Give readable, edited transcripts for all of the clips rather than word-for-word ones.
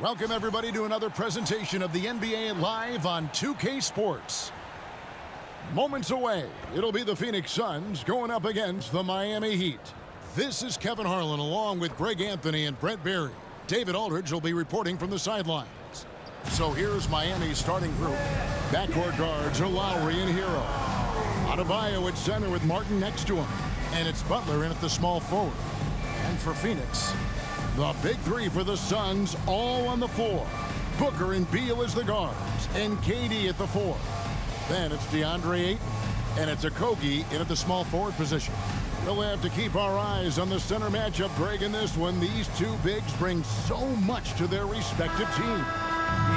Welcome, everybody, to another presentation of the NBA live on 2K Sports. Moments away, it'll be the Phoenix Suns going up against the Miami Heat. This is Kevin Harlan along with Greg Anthony and Brent Berry. David Aldridge will be reporting from the sidelines. So here's Miami's starting group. Backcourt guards are Lowry and Hero. Adebayo at center with Martin next to him. And it's Butler in at the small forward. And for Phoenix, the big three for the Suns all on the floor. Booker and Beal as the guards, and KD at the four. Then it's DeAndre Ayton, and it's Okogie in at the small forward position. We'll have to keep our eyes on the center matchup, Greg, in this one. These two bigs bring so much to their respective teams.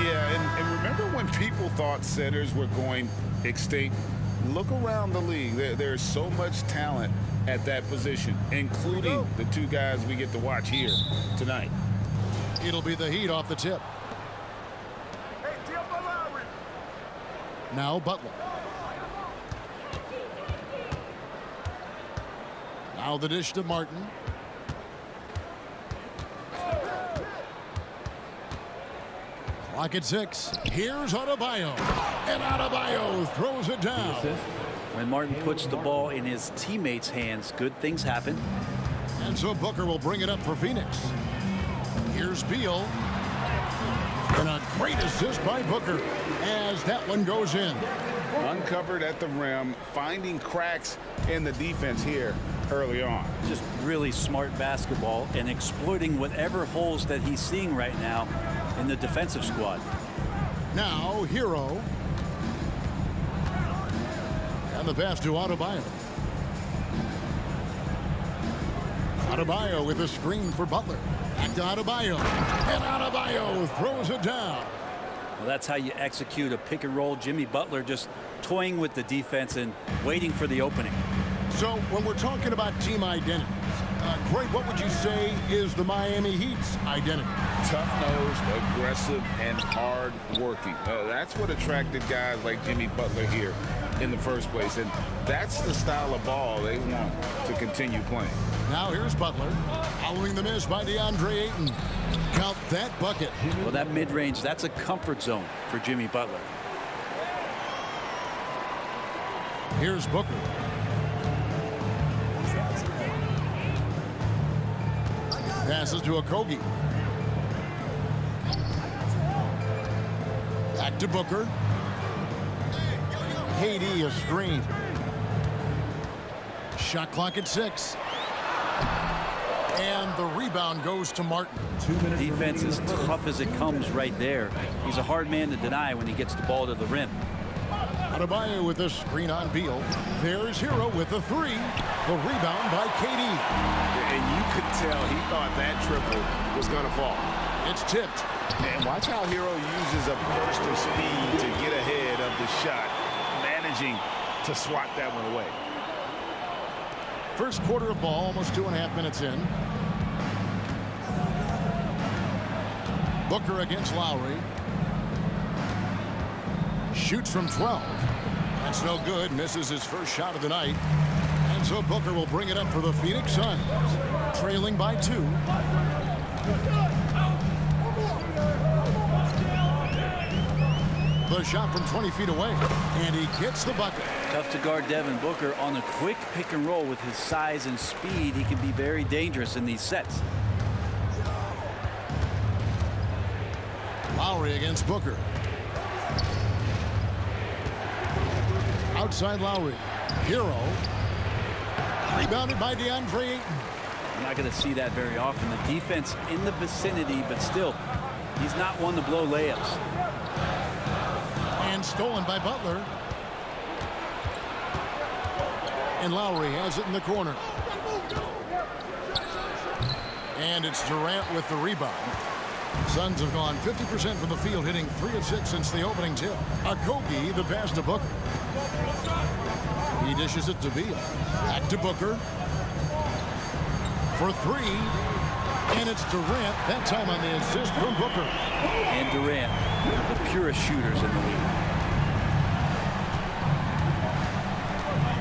Yeah, and remember when people thought centers were going extinct? Look around the league. There's so much talent at that position, including the two guys we get to watch here tonight. It'll be the Heat off the tip. Now Butler. Now the dish to Martin. Clock at 6. Here's Adebayo. And Adebayo throws it down. When Martin puts the ball in his teammates' hands, good things happen. And so Booker will bring it up for Phoenix. Here's Beal. And a great assist by Booker as that one goes in. Uncovered at the rim, finding cracks in the defense here early on. Just really smart basketball and exploiting whatever holes that he's seeing right now in the defensive squad. Now Hero. And the pass to Adebayo. Adebayo with a screen for Butler. Back to Adebayo. And Adebayo throws it down. Well, that's how you execute a pick and roll. Jimmy Butler just toying with the defense and waiting for the opening. So when we're talking about team identities, Greg, what would you say is the Miami Heat's identity? Tough-nosed, aggressive, and hard-working. That's what attracted guys like Jimmy Butler here in the first place, and that's the style of ball they want to continue playing. Now here's Butler, following the miss by DeAndre Ayton. Count that bucket. Well, that mid-range, that's a comfort zone for Jimmy Butler. Here's Booker. Passes to Okogie. Back to Booker. KD a screen. Shot clock at 6. And the rebound goes to Martin. Defense is tough as it comes right there. He's a hard man to deny when he gets the ball to the rim. Adebayo with a screen on Beal. There's Hero with the 3. The rebound by KD. And you could tell he thought that triple was going to fall. It's tipped. And watch how Hero uses a burst of speed to get ahead of the shot, managing to swat that one away. First quarter of ball, almost 2.5 minutes in. Booker against Lowry. Shoots from 12. That's no good. Misses his first shot of the night. And so Booker will bring it up for the Phoenix Suns. Trailing by 2. The shot from 20 feet away. And he gets the bucket. Tough to guard Devin Booker on the quick pick and roll. With his size and speed, he can be very dangerous in these sets. Lowry against Booker. Outside Lowry. Hero. Rebounded by DeAndre Ayton. You're not going to see that very often. The defense in the vicinity, but still, he's not one to blow layups. And stolen by Butler. And Lowry has it in the corner. And it's Durant with the rebound. Suns have gone 50% from the field, hitting 3 of 6 since the opening tip. Okogie, the pass to Booker. He dishes it to Beal. Back to Booker. For 3. And it's Durant, that time on the assist from Booker. And Durant, the purest shooters in the league.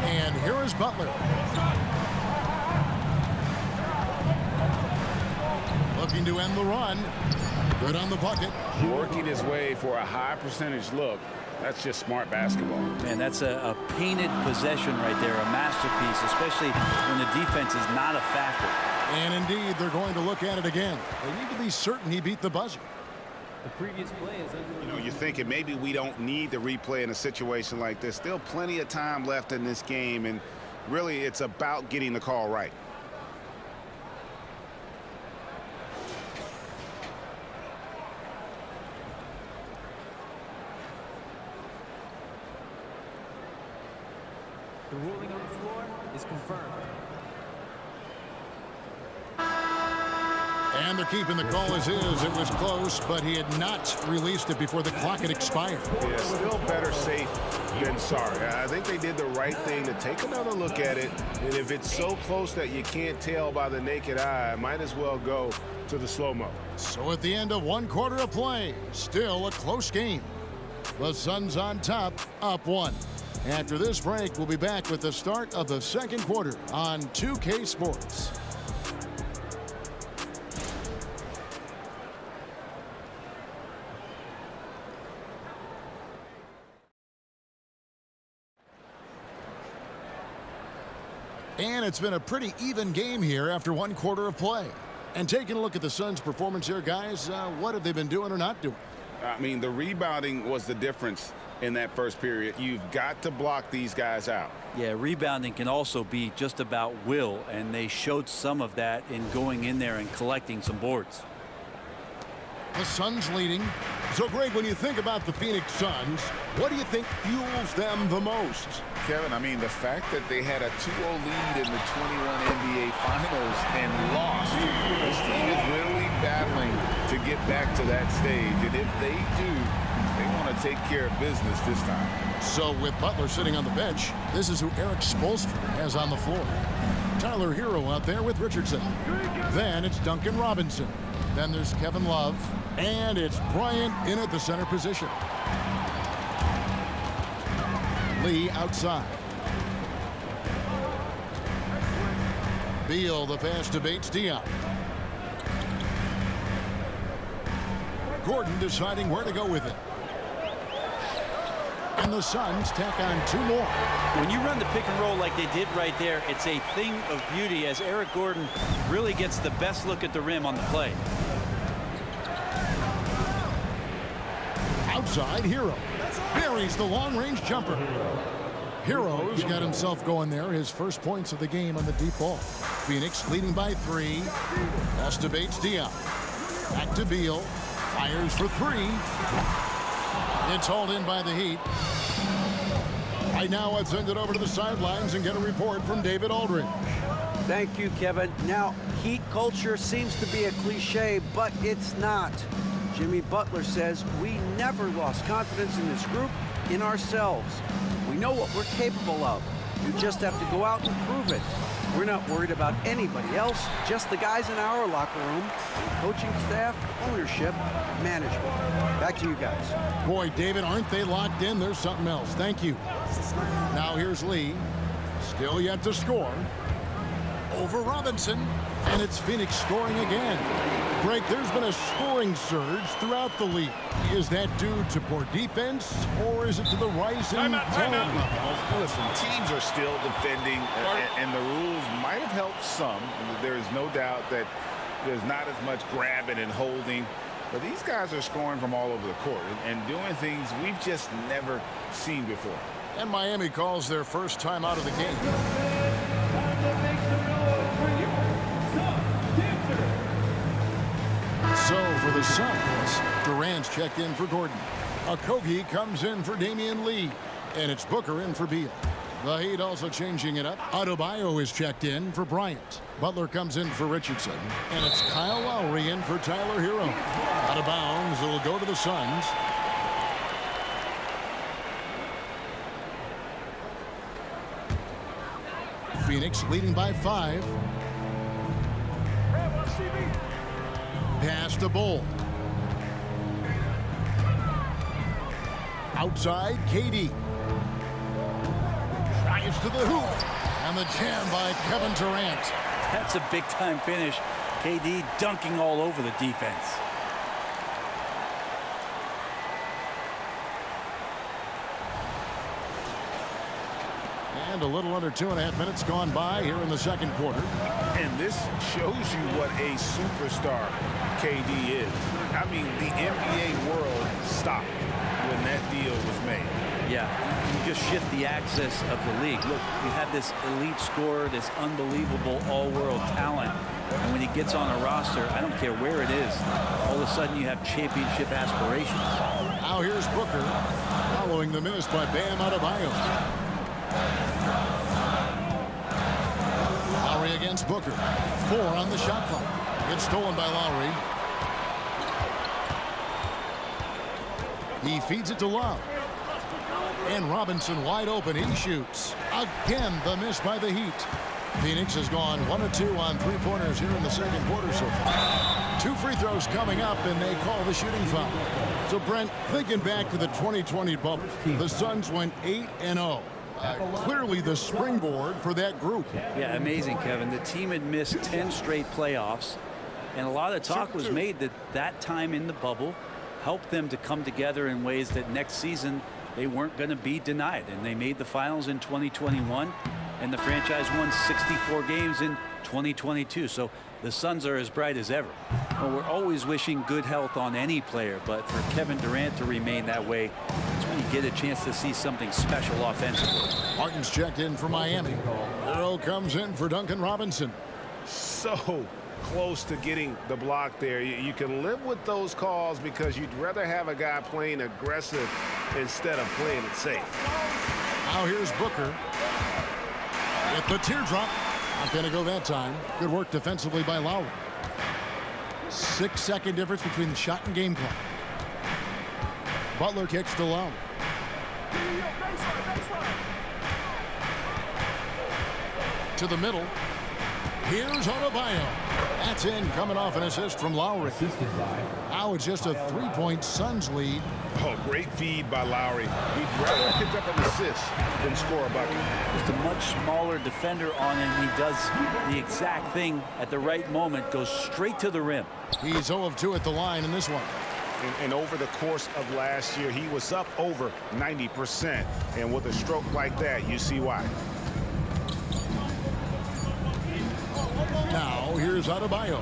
And here is Butler. Looking to end the run. Good on the bucket. Working his way for a high percentage look. That's just smart basketball. Man, that's a painted possession right there, a masterpiece, especially when the defense is not a factor. And indeed, they're going to look at it again. They need to be certain he beat the buzzer. The previous play is under You're thinking maybe we don't need the replay in a situation like this. Still plenty of time left in this game, and really it's about getting the call right. the ruling on the floor is confirmed. And they're keeping the call as is. It was close, but he had not released it before the clock had expired. Yeah, still better safe than sorry. I think they did the right thing to take another look at it. And if it's so close that you can't tell by the naked eye, might as well go to the slow-mo. So at the end of 1 quarter of play, still a close game. The Suns on top, up 1. After this break, we'll be back with the start of the second quarter on 2K Sports. And it's been a pretty even game here after 1 quarter of play. And taking a look at the Suns' performance here, guys, what have they been doing or not doing? I mean, the rebounding was the difference in that first period. You've got to block these guys out. Yeah, rebounding can also be just about will, and they showed some of that in going in there and collecting some boards. The Suns leading. So, Greg, when you think about the Phoenix Suns, what do you think fuels them the most? Kevin, I mean, the fact that they had a 2-0 lead in the 21 NBA Finals and lost. This team is really battling to get back to that stage. And if they do, they want to take care of business this time. So with Butler sitting on the bench, this is who Eric Spoelstra has on the floor. Tyler Hero out there with Richardson. Then it's Duncan Robinson. Then there's Kevin Love. And it's Bryant in at the center position. Lee outside. Beal, the pass to Bates Diop. Gordon deciding where to go with it. And the Suns tack on 2 more. When you run the pick and roll like they did right there, it's a thing of beauty as Eric Gordon really gets the best look at the rim on the play. Outside, Hero buries the long-range jumper. Hero's got himself going there, his first points of the game on the deep ball. Phoenix leading by 3. Pass to Bates Diop. Back to Beal. Fires for 3. It's hauled in by the Heat. Right now, let's send it over to the sidelines and get a report from David Aldridge. Thank you, Kevin. Now, Heat culture seems to be a cliche, but it's not. Jimmy Butler says we never lost confidence in this group, in ourselves. We know what we're capable of. We just have to go out and prove it. We're not worried about anybody else, just the guys in our locker room, coaching staff, ownership, management. Back to you guys. Boy, David, aren't they locked in? There's something else. Thank you. Now here's Lee. Still yet to score. Over Robinson. And it's Phoenix scoring again. Greg, there's been a scoring surge throughout the league. Is that due to poor defense, or is it to the rising talent level? Listen, teams are still defending, and the rules might have helped some. There is no doubt that there's not as much grabbing and holding. But these guys are scoring from all over the court and doing things we've just never seen before. And Miami calls their first time out of the game. So for the Suns, Durant's checked in for Gordon. Okogie comes in for Damian Lee. And it's Booker in for Beal. The Heat also changing it up. Adebayo is checked in for Bryant. Butler comes in for Richardson. And it's Kyle Lowry in for Tyler Hero. Out of bounds, it'll go to the Suns. Phoenix leading by 5. Pass to Bull. Outside, KD. Drives to the hoop. And the jam by Kevin Durant. That's a big-time finish. KD dunking all over the defense. And a little under 2.5 minutes gone by here in the second quarter. And this shows you what a superstar KD is. I mean, the NBA world stopped when that deal was made. Yeah, you just shift the axis of the league. Look, you have this elite scorer, this unbelievable all-world talent. And when he gets on a roster, I don't care where it is, all of a sudden you have championship aspirations. Now here's Booker, following the miss by Bam Adebayo. Lowry against Booker. 4 on the shot clock. It's stolen by Lowry. He feeds it to Love. And Robinson wide open. He shoots. Again, the miss by the Heat. Phoenix has gone 1 of 2 on three-pointers here in the second quarter so far. 2 free throws coming up, and they call the shooting foul. So, Brent, thinking back to the 2020 bubble, the Suns went 8-0. Clearly the springboard for that group. Yeah, amazing, Kevin. The team had missed 10 straight playoffs, and a lot of talk was made that that time in the bubble helped them to come together in ways that next season they weren't going to be denied. And they made the finals in 2021, and the franchise won 64 games in 2022. So the Suns are as bright as ever. Well, we're always wishing good health on any player, but for Kevin Durant to remain that way, it's when you get a chance to see something special offensively. Martin's checked in for Miami. Earl comes in for Duncan Robinson. So close to getting the block there. You can live with those calls because you'd rather have a guy playing aggressive instead of playing it safe. Now here's Booker. With the teardrop. Not going to go that time. Good work defensively by Lowry. 6-second difference between the shot and game clock. Butler kicks to Lowry. To the middle. Here's Adebayo. That's in, coming off an assist from Lowry. Now it's just a 3-point Suns lead. Oh, great feed by Lowry. He'd rather pick up an assist than score a bucket. Just a much smaller defender on him. He does the exact thing at the right moment, goes straight to the rim. He's 0 of 2 at the line in this one. And over the course of last year, he was up over 90%. And with a stroke like that, you see why. Now here's Adebayo.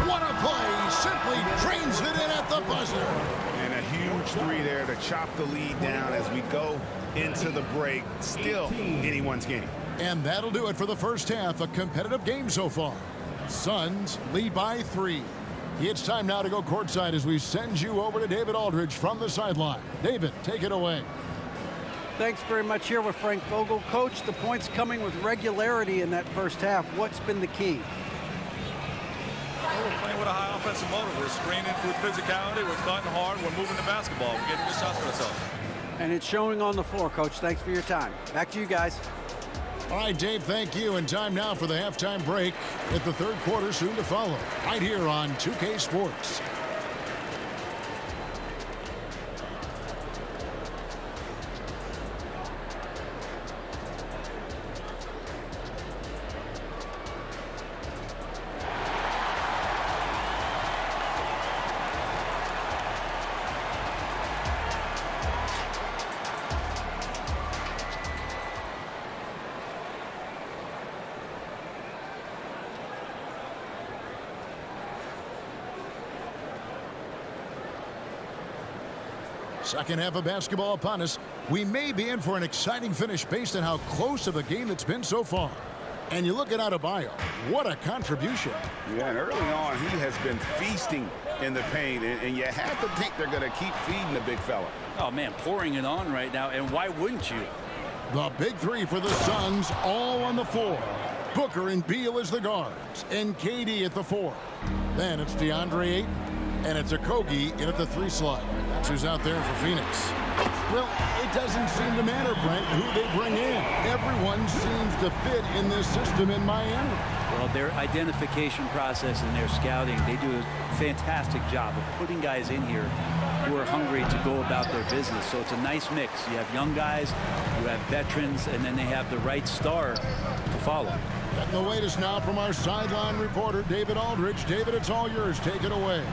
What a play! Simply drains it in at the buzzer. And a huge three there to chop the lead down as we go into the break. Still anyone's game. And that'll do it for the first half. A competitive game so far. Suns lead by 3. It's time now to go courtside as we send you over to David Aldridge from the sideline. David, take it away. Thanks very much. Here with Frank Vogel. Coach, the points coming with regularity in that first half. What's been the key? We're playing with a high offensive motive. We're screening with physicality. We're cutting hard. We're moving the basketball. We're getting good shots for ourselves. And it's showing on the floor, Coach. Thanks for your time. Back to you guys. All right, Dave, thank you. And time now for the halftime break with the third quarter soon to follow. Right here on 2K Sports. Second half of basketball upon us. We may be in for an exciting finish based on how close of a game it's been so far. And you look at Adebayo. What a contribution. Yeah, and early on, he has been feasting in the paint. And you have to think they're going to keep feeding the big fella. Oh, man, pouring it on right now. And why wouldn't you? The big three for the Suns, all on the floor. Booker and Beal as the guards, and KD at the 4. Then it's DeAndre Ayton, and it's Okogie in at the 3 slot. That's who's out there for Phoenix. Well, it doesn't seem to matter, Brent, who they bring in. Everyone seems to fit in this system in Miami. Well, their identification process and their scouting, they do a fantastic job of putting guys in here who are hungry to go about their business. So it's a nice mix. You have young guys, you have veterans, and then they have the right star to follow. Getting the latest now from our sideline reporter, David Aldridge. David, it's all yours. Take it away.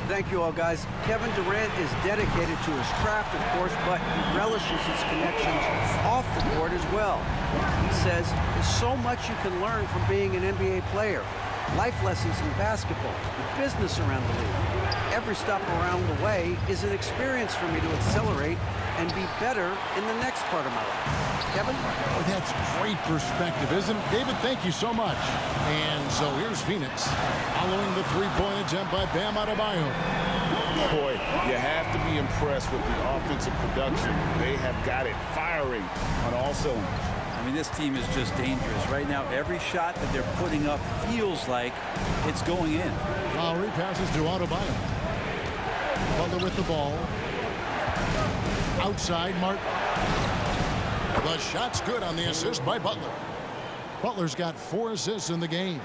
Thank you all, guys. Kevin Durant is dedicated to his craft, of course, but he relishes his connections off the court as well. He says there's so much you can learn from being an NBA player. Life lessons in basketball, the business around the league. Every stop around the way is an experience for me to accelerate and be better in the next part of my life. Kevin? Oh, that's great perspective, isn't it? David, thank you so much. And so here's Phoenix following the three-point attempt by Bam Adebayo. Boy, you have to be impressed with the offensive production. They have got it firing on all cylinders. I mean, this team is just dangerous. Right now, every shot that they're putting up feels like it's going in. Lowry passes to Adebayo. Butler with the ball. Outside, Martin. The shot's good on the assist by Butler. Butler's got 4 assists in the game.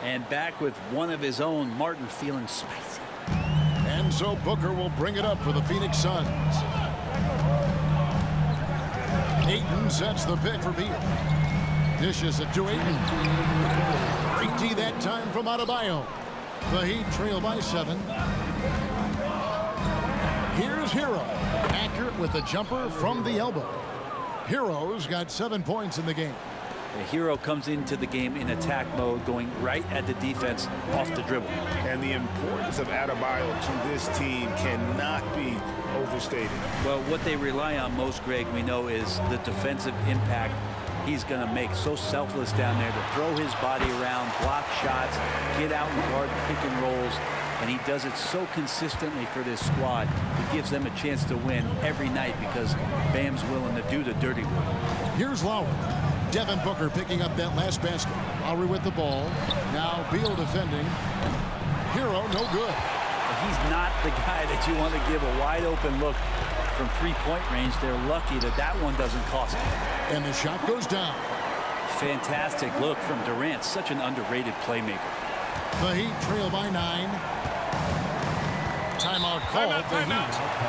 And back with one of his own, Martin feeling spicy. And so Booker will bring it up for the Phoenix Suns. Ayton sets the pick for Beal. Dishes it to Ayton. Great D that time from Adebayo. The Heat trail by 7. Here's Hero. Accurate with the jumper from the elbow. Hero's got 7 points in the game. The Hero comes into the game in attack mode, going right at the defense off the dribble. And the importance of Adebayo to this team cannot be overstated. Well, what they rely on most, Greg, we know, is the defensive impact he's going to make. So selfless down there to throw his body around, block shots, get out and guard pick and rolls. And he does it so consistently for this squad. It gives them a chance to win every night because Bam's willing to do the dirty work. Here's Lowry. Devin Booker picking up that last basket. Lowry with the ball. Now Beal defending. Hero no good. He's not the guy that you want to give a wide open look from three-point range. They're lucky that that one doesn't cost them. And the shot goes down. Fantastic look from Durant. Such an underrated playmaker. The Heat trail by 9. Timeout called the Heat.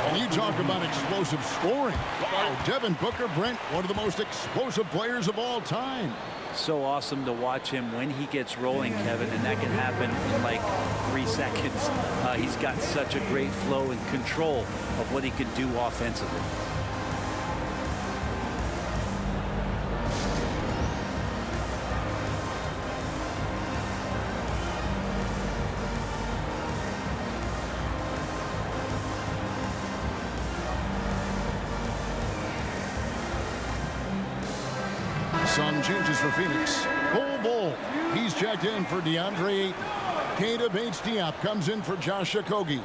And you talk about explosive scoring. Wow, Devin Booker, Brent, one of the most explosive players of all time. So awesome to watch him when he gets rolling, Kevin, and that can happen in like 3 seconds. He's got such a great flow and control of what he can do offensively. Some changes for Phoenix. Bull. He's checked in for DeAndre Ayton. Keita Bates-Diop comes in for Josh Okogie.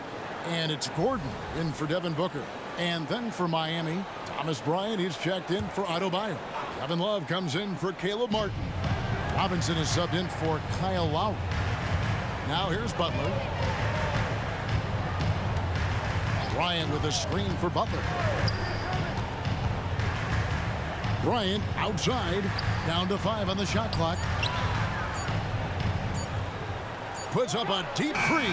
And it's Gordon in for Devin Booker. And then for Miami, Thomas Bryant is checked in for Adebayo. Kevin Love comes in for Caleb Martin. Robinson is subbed in for Kyle Lowry. Now here's Butler. Bryant with a screen for Butler. Bryant outside, down to 5 on the shot clock. Puts up a deep 3.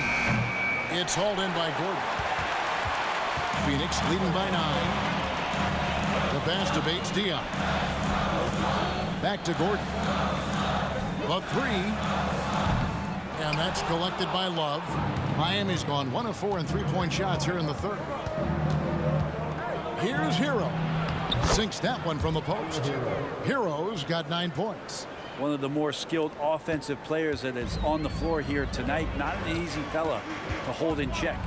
It's hauled in by Gordon. Phoenix leading by 9. The pass to Bates-Diop. Back to Gordon. The 3. And that's collected by Love. Miami's gone 1 of 4 in three-point shots here in the third. Here's Hero. Sinks that one from the post. Hero's got 9 points. One of the more skilled offensive players that is on the floor here tonight. Not an easy fella to hold in check.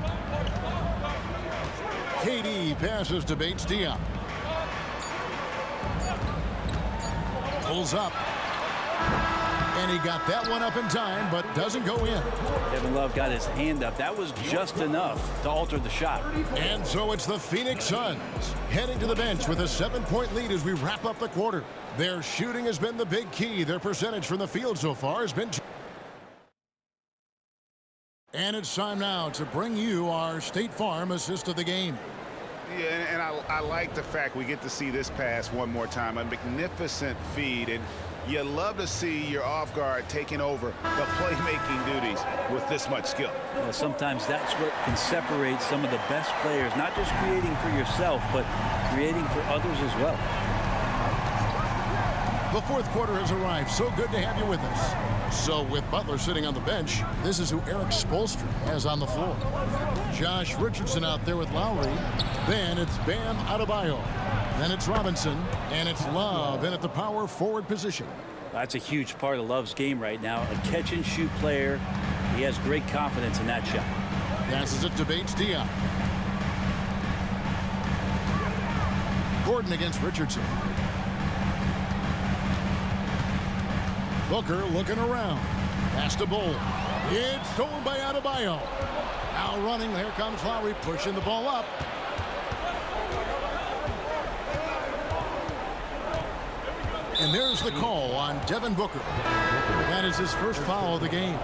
KD passes to Bates-Diop. Pulls up. And he got that one up in time, but doesn't go in. Kevin Love got his hand up. That was just enough to alter the shot. And so it's the Phoenix Suns heading to the bench with a 7-point lead as we wrap up the quarter. Their shooting has been the big key. Their percentage from the field so far has been... And it's time now to bring you our State Farm assist of the game. Yeah, and I like the fact we get to see this pass one more time. A magnificent feed, and you love to see your off guard taking over the playmaking duties with this much skill. Well, sometimes that's what can separate some of the best players, not just creating for yourself, but creating for others as well. The fourth quarter has arrived. So good to have you with us. So with Butler sitting on the bench, this is who Eric Spoelstra has on the floor. Josh Richardson out there with Lowry. Then it's Bam Adebayo. Then it's Robinson. And it's Love in at the power forward position. That's a huge part of Love's game right now. A catch-and-shoot player. He has great confidence in that shot. Passes it to Bates-Diop. Gordon against Richardson. Booker looking around. Pass to Bull. It's stolen by Adebayo. Now running. Here comes Lowry pushing the ball up. And there's the call on Devin Booker. That is his first foul of the game.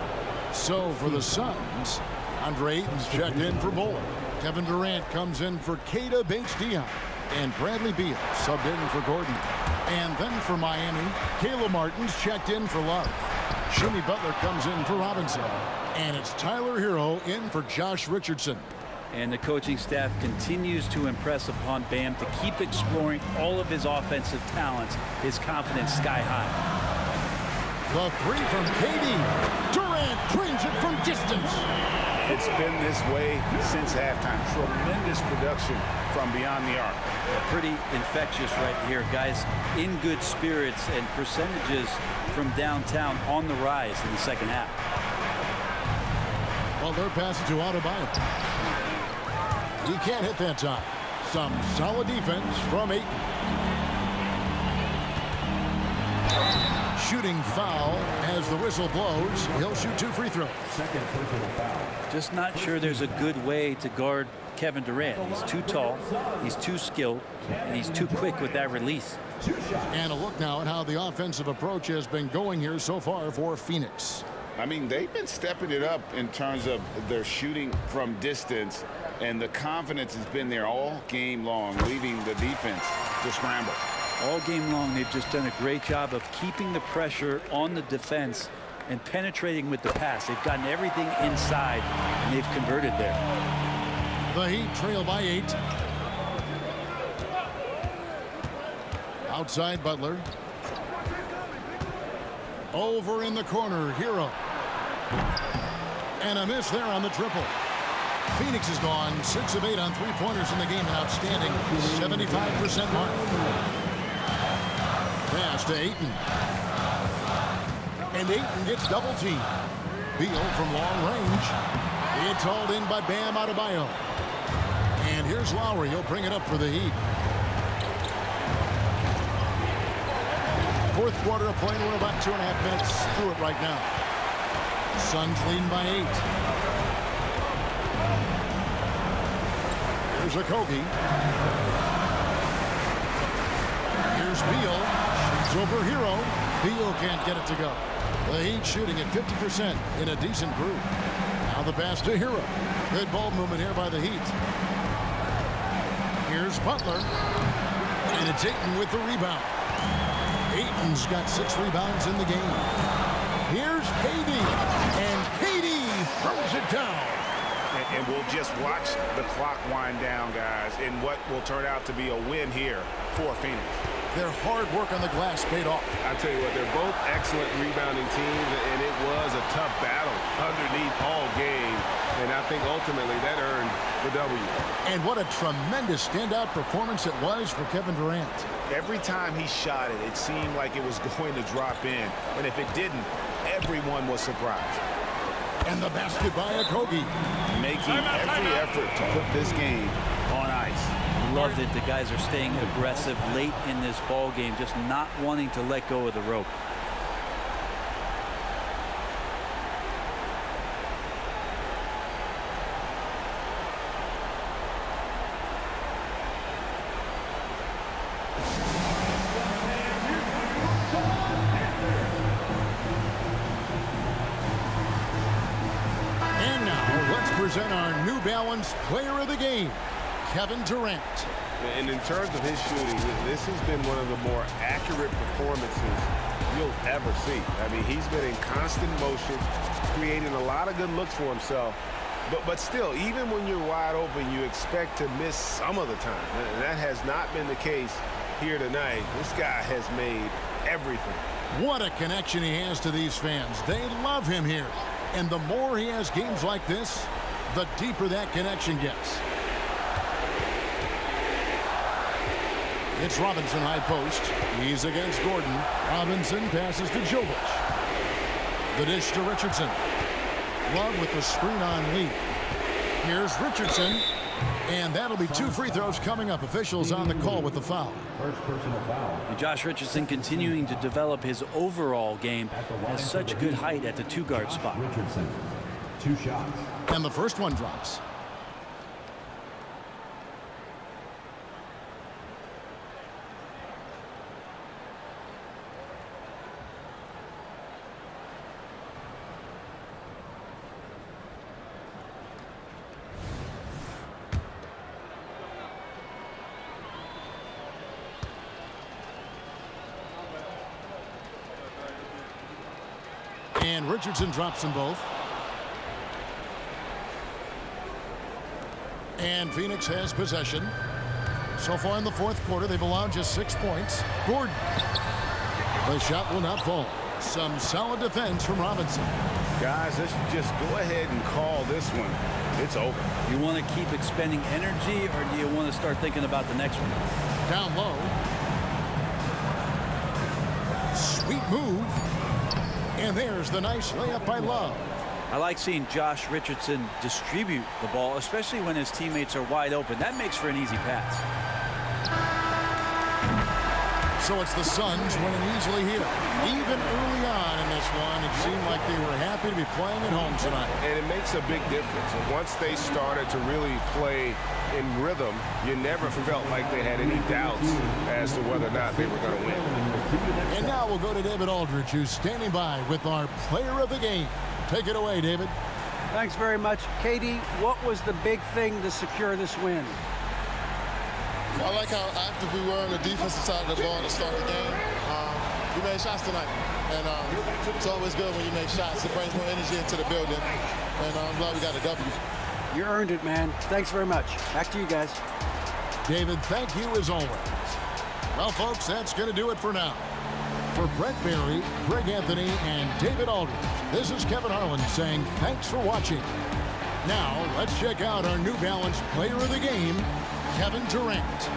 So for the Suns, Andre Ayton's checked in for Bull. Kevin Durant comes in for Keita Bates-Diop. And Bradley Beal subbed in for Gordon. And then for Miami, Caleb Martin's checked in for Love. Jimmy Butler comes in for Robinson. And it's Tyler Hero in for Josh Richardson. And the coaching staff continues to impress upon Bam to keep exploring all of his offensive talents, his confidence sky high. The three from KD. Durant drains it from distance. It's been this way since halftime. Tremendous production from beyond the arc. Pretty infectious right here, guys. In good spirits and percentages from downtown on the rise in the second half. Well, they're passing to Adebayo. He can't hit that time. Some solid defense from Ayton. Shooting foul as the whistle blows. He'll shoot 2 free throws. Just not sure there's a good way to guard Kevin Durant. He's too tall, he's too skilled, and he's too quick with that release. And a look now at how the offensive approach has been going here so far for Phoenix. I mean, they've been stepping it up in terms of their shooting from distance, and the confidence has been there all game long, leaving the defense to scramble. All game long, they've just done a great job of keeping the pressure on the defense and penetrating with the pass. They've gotten everything inside, and they've converted there. The Heat trail by 8. Outside Butler. Over in the corner, Hero. And a miss there on the triple. Phoenix has gone 6 of 8 on three-pointers in the game, an outstanding 75% mark. Pass to Ayton. And Ayton gets double-teamed. Beal from long range. It's hauled in by Bam Adebayo. And here's Lowry. He'll bring it up for the Heat. Fourth quarter of play. We're about 2.5 minutes through it right now. Suns leading by 8. Here's Okogie. Here's Beal. Shoots over Hero. Beal can't get it to go. The Heat shooting at 50% in a decent group. Now the pass to Hero. Good ball movement here by the Heat. Here's Butler. And it's Ayton with the rebound. Ayton's got 6 rebounds in the game. Here's KD. And KD throws it down. And we'll just watch the clock wind down, guys, in what will turn out to be a win here for Phoenix. Their hard work on the glass paid off. I tell you what, they're both excellent rebounding teams, and it was a tough battle underneath all game. And I think ultimately that earned the W. And what a tremendous standout performance it was for Kevin Durant. Every time he shot it, it seemed like it was going to drop in. And if it didn't, everyone was surprised. And the basket by Okogie. Making every effort to put this game on ice. Love that the guys are staying aggressive late in this ball game, just not wanting to let go of the rope. And now let's present our New Balance Player of the Game, Kevin Durant. And in terms of his shooting, this has been one of the more accurate performances you'll ever see. I mean, he's been in constant motion, creating a lot of good looks for himself. But still, even when you're wide open, you expect to miss some of the time. And that has not been the case here tonight. This guy has made everything What a connection he has to these fans. They love him here. And the more he has games like this, the deeper that connection gets. It's Robinson high post. He's against Gordon. Robinson passes to Jovic. The dish to Richardson. Love with the screen on Lee. Here's Richardson. And that'll be 2 free throws coming up. Officials on the call with the foul. First personal foul. And Josh Richardson continuing to develop his overall game. Has such good height at the 2-guard spot. Richardson, 2 shots. And the first one drops. And Richardson drops them both. And Phoenix has possession. So far in the fourth quarter, they've allowed just 6 points. Gordon. The shot will not fall. Some solid defense from Robinson. Guys, let's just go ahead and call this one. It's over. You want to keep expending energy, or do you want to start thinking about the next one? Down low. Sweet move. And there's the nice layup by Love. I like seeing Josh Richardson distribute the ball, especially when his teammates are wide open. That makes for an easy pass. So it's the Suns winning easily here. Even early on in this one, it seemed like they were happy to be playing at home tonight. And it makes a big difference. And once they started to really play in rhythm, you never felt like they had any doubts as to whether or not they were going to win. And now we'll go to David Aldridge, who's standing by with our player of the game. Take it away, David. Thanks very much. Katie, what was the big thing to secure this win? I like how active we were on the defensive side of the ball to start the game. We made shots tonight, and it's always good when you make shots. It brings more energy into the building, and I'm glad we got a W. You earned it, man. Thanks very much. Back to you guys. David, thank you as always. Well, folks, that's going to do it for now. For Brett Barry, Greg Anthony, and David Aldridge, this is Kevin Harlan saying thanks for watching. Now, let's check out our New Balance player of the game, Kevin Durant.